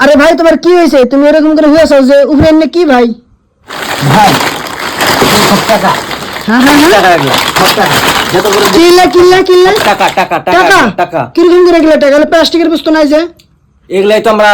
আরে ভাই তোমার কি হয়েছে, তুমি এরকম করে হয়েছো যে উপরে এমনি কি ভাই? ভাই সব টাকা হ্যাঁ হ্যাঁ হ্যাঁ, টাকা লাগলো, সব টাকা যত বড় কিল্লা কিল্লা কিল্লা টাকা টাকা টাকা টাকা টাকা কিরকম করে গেলে টাকা? প্লাস্টিকের বস্তু নাই যে? এগুলাই তো আমরা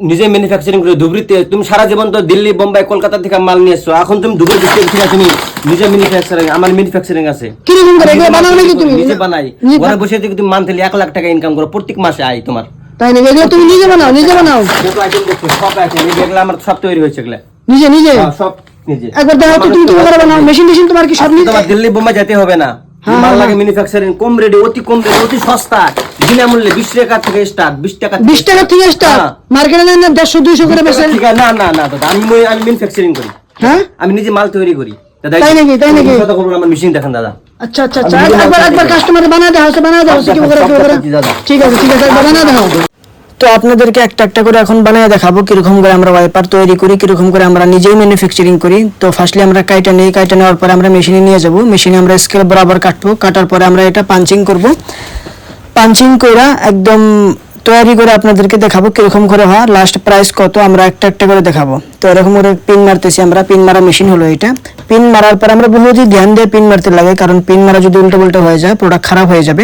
নিজে ম্যানুফ্যাকচারিং করি ধুবড়িতে। তুমি সারা জীবন তো দিল্লি, বোম্বাই, কলকাতা থেকে মাল নিয়ে এসছো, এখন তুমি ধুবড়ি ডিস্ট্রিক্ট থেকে তুমি নিজে ম্যানুফ্যাকচারিং, আমার ম্যানুফ্যাকচারিং আছে, কিরকম করে এগুলো বানাও নাকি তুমি? নিজে বানাই। ঘরে বসে থেকে তুমি মান্থলি 1 লাখ টাকা ইনকাম করো প্রত্যেক মাসে আয় তোমার। তাই নাকি? এগুলো তুমি নিজে বানাও? নিজে বানাও যত আইটেম দেখছো সব আইটেম এগুলো আমার সব তৈরি হয়েছে এগুলা। নিজে নিজে? সব নিজে। একবার দেখো তো তুমি কি করে বানাও? মেশিন মেশিন তোমার কি সব নিজে? তোমার দিল্লি, বোম্বাই যেতে হবে না। মাল লাগে ম্যানুফ্যাকচারিং কম রেটে, অতি কম রেটে, অতি সস্তা, বিনামূল্যে 20 টাকা থেকে স্টার্ট। 20 টাকা 20 টাকা থেকে স্টার্ট? মার্কেটে না 150 200 করে বেচেন? না না না দাদা, আমি ম্যানুফ্যাকচারিং করি। হ্যাঁ আমি নিজে মাল তৈরি করি দাদা। তাই নাকি? তাই নাকি? কথা বলবো, আমার মেশিন দেখেন দাদা। আচ্ছা আচ্ছা আচ্ছা, একবার কাস্টমারে বানায় দাও, বানায় দাও কি করে কি করে। ঠিক আছে ঠিক আছে, একবার বানায় দাও। তো আপনাদেরকে একটা একটা করে এখন বানায় দেখাবো কিরকম করে আমরা ওয়াইপার তৈরি করি, কিরকম করে আমরা নিজেই ম্যানুফ্যাকচারিং করি। তো ফার্স্টলি আমরা কাইটা নেই, কাইটা নেওয়ার পরে আমরা মেশিনে নিয়ে যাব, মেশিনে আমরা স্কেল বরাবর কাটবো, কাটার পরে আমরা এটা পাঞ্চিং করব, পাঞ্চিং করে একদম তৈরি করে আপনাদেরকে দেখাবো কিরকম করে হয়, লাস্ট প্রাইস কত আমরা একটা একটা করে দেখাবো। তো এরকম করে পিন মারতেছি আমরা, পিন মারা মেশিন হলো এটা। পিন মারার পর আমরা বহুতই ধ্যান দিয়ে পিন মারতে লাগে, কারণ পিন মারা যদি উল্টো পাল্টা হয়ে যায় প্রোডাক্ট খারাপ হয়ে যাবে।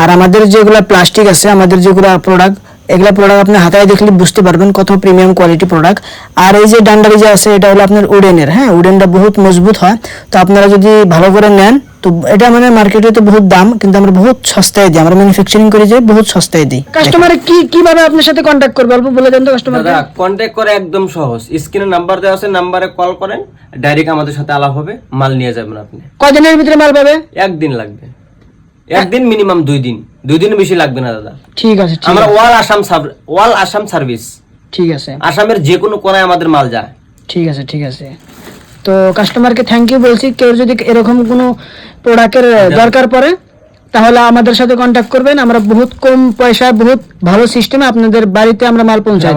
আর আমাদের যেগুলো প্লাস্টিক আছে, আমাদের যেগুলো প্রোডাক্ট, এগুলা প্রোডাক্ট আপনি হাতায় দেখলে বুঝতে পারবেন কত প্রিমিয়াম কোয়ালিটি প্রোডাক্ট। আর এই যে ডান্ডারি যে আছে এটা হলো আপনার উডেনের, হ্যাঁ উডেনটা বহুত মজবুত হয়। তো আপনারা যদি ভালো করে নেন, তো এটা মানে মার্কেটে তো বহুত দাম, কিন্তু আমরা বহুত সস্তায় দিই, আমরা ম্যানুফ্যাকচারিং করি যে বহুত সস্তায় দিই। কাস্টমার কিভাবে আপনার সাথে কন্টাক্ট করবে অল্প বলে দেন তো কাস্টমার। দাদা কন্টাক্ট করে একদম সহজ, স্ক্রিনে নাম্বার দেওয়া আছে, নাম্বারে কল করেন, ডাইরেক্ট আমাদের সাথে আলাপ হবে, মাল নিয়ে যাবেন আপনি। কয়দিনের ভিতরে মাল পাবে? একদিন লাগবে, একদিন মিনিমাম 2 দিন, 2 দিন বেশি লাগবে না দাদা। ঠিক আছে আমরা ওয়াল আসাম সার্ভিস, ঠিক আছে, আসামের যে কোনো কোনায় আমাদের মাল যায়। ঠিক আছে ঠিক আছে। তো কাস্টমারকে থ্যাংক ইউ বলছি। কেউ যদি এরকম কোনো প্রোডাক্টের দরকার পড়ে তাহলে আমাদের সাথে কন্ট্যাক্ট করবেন, আমরা বহুত কম পয়সায় বহুত ভালো সিস্টেমে আপনাদের বাড়িতে আমরা মাল পৌঁছাই দিই।